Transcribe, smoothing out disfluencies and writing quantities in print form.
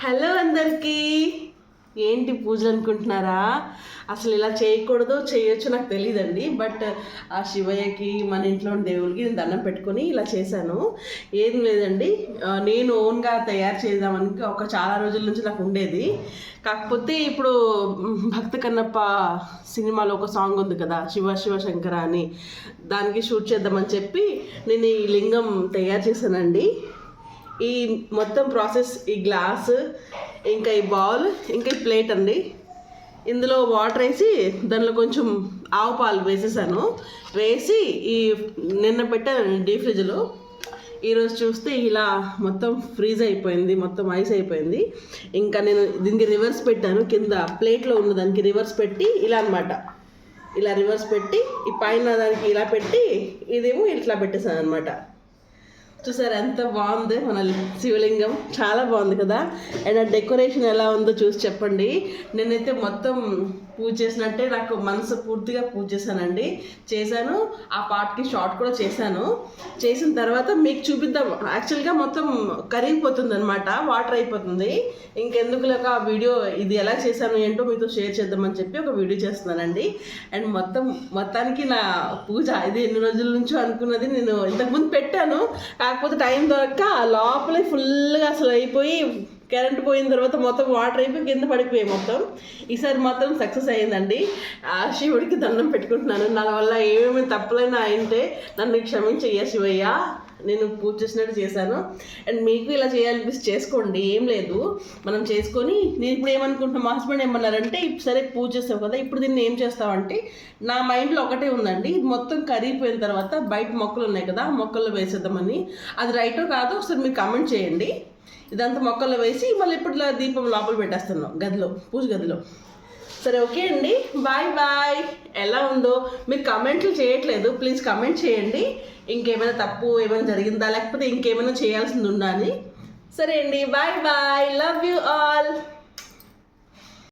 Hello అందరికీ. ఏంటి పూజలు అనుకుంటున్నారా? అసలు ఇలా చేయకూడదు చేయొచ్చు నాకు తెలియదండి. బట్ ఆ శివయ్యకి మన ఇంట్లో దేవుడికి నేను దండం పెట్టుకొని ఇలా చేశాను. ఏం లేదండి, నేను ఓన్గా తయారు చేద్దామని ఒక చాలా రోజుల నుంచి నాకు ఉండేది. కాకపోతే ఇప్పుడు భక్త కన్నప్ప సినిమాలో ఒక సాంగ్ ఉంది కదా, శివ శివ శంకర అని, దానికి షూట్ చేద్దామని చెప్పి నేను ఈ లింగం తయారు చేశానండి. ఈ మొత్తం ప్రాసెస్, ఈ గ్లాస్, ఇంకా ఈ బౌల్, ఇంకా ఈ ప్లేట్ అండి. ఇందులో వాటర్ వేసి దానిలో కొంచెం ఆవు పాలు వేసేసాను. వేసి ఈ నిన్న పెట్టాను డీప్ ఫ్రిడ్జ్లో. ఈరోజు చూస్తే ఇలా మొత్తం ఫ్రీజ్ అయిపోయింది, మొత్తం ఐస్ అయిపోయింది. ఇంకా నేను దీనికి రివర్స్ పెట్టాను. కింద ప్లేట్లో ఉన్న దానికి రివర్స్ పెట్టి ఇలా అనమాట, ఇలా రివర్స్ పెట్టి ఈ పైన దానికి ఇలా పెట్టి ఇదేమో ఇట్లా పెట్టేశాను అనమాట. చూసారు ఎంత బాగుంది మన శివలింగం, చాలా బాగుంది కదా. అండ్ ఆ డెకరేషన్ ఎలా ఉందో చూసి చెప్పండి. నేనైతే మొత్తం పూజ చేసినట్టే నాకు మనసు పూర్తిగా పూజ చేశాను. ఆ పార్ట్కి షార్ట్ కూడా చేశాను. చేసిన తర్వాత మీకు చూపిద్దాం. యాక్చువల్గా మొత్తం కరిగిపోతుంది అనమాట, వాటర్ అయిపోతుంది. ఇంకెందుకు లేక ఆ వీడియో ఇది ఎలా చేశాను ఏంటో మీతో షేర్ చేద్దామని చెప్పి ఒక వీడియో చేస్తున్నానండి. అండ్ మొత్తానికి నా పూజ ఇది ఎన్ని రోజుల నుంచో అనుకున్నది. నేను ఇంతకుముందు పెట్టాను, కాకపోతే టైం దొరక్క లోపలే ఫుల్గా అసలు అయిపోయి, కరెంట్ పోయిన తర్వాత మొత్తం వాటర్ అయిపోయి కింద పడిపోయాయి మొత్తం. ఈసారి మాత్రం సక్సెస్ అయ్యిందండి. ఆ శివుడికి దండం పెట్టుకుంటున్నాను. నా వల్ల ఏమేమి తప్పులైనా అయింటే నన్ను క్షమించయ్యా శివయ్య, నేను పూజ చేసినట్టు చేశాను. అండ్ మీకు ఇలా చేయాలనిపిస్తే చేసుకోండి, ఏం లేదు. మనం చేసుకొని, నేను ఇప్పుడు ఏమనుకుంటున్నా, మా హస్బెండ్ ఏమన్నారంటే, సరే పూజ చేస్తావు కదా, ఇప్పుడు దీన్ని ఏం చేస్తావంటే, నా మైండ్లో ఒకటే ఉందండి, ఇది మొత్తం కరిగిపోయిన తర్వాత బయట మొక్కలు ఉన్నాయి కదా, మొక్కల్లో వేసేద్దామని. అది రైటో కాదో ఒకసారి మీరు కామెంట్ చేయండి. ఇదంతా మొక్కల్లో వేసి మళ్ళీ ఇప్పుడు దీపం లోపల పెట్టేస్తున్నాం గదిలో, పూజ గదిలో. సరే, ఓకే అండి, బాయ్ బాయ్. ఎలా ఉందో మీరు కమెంట్లు చేయట్లేదు, ప్లీజ్ కమెంట్ చేయండి. ఇంకేమైనా తప్పు ఏమైనా జరిగిందా, లేకపోతే ఇంకేమైనా చేయాల్సింది ఉందా అని. సరే అండి, bye bye, love you all.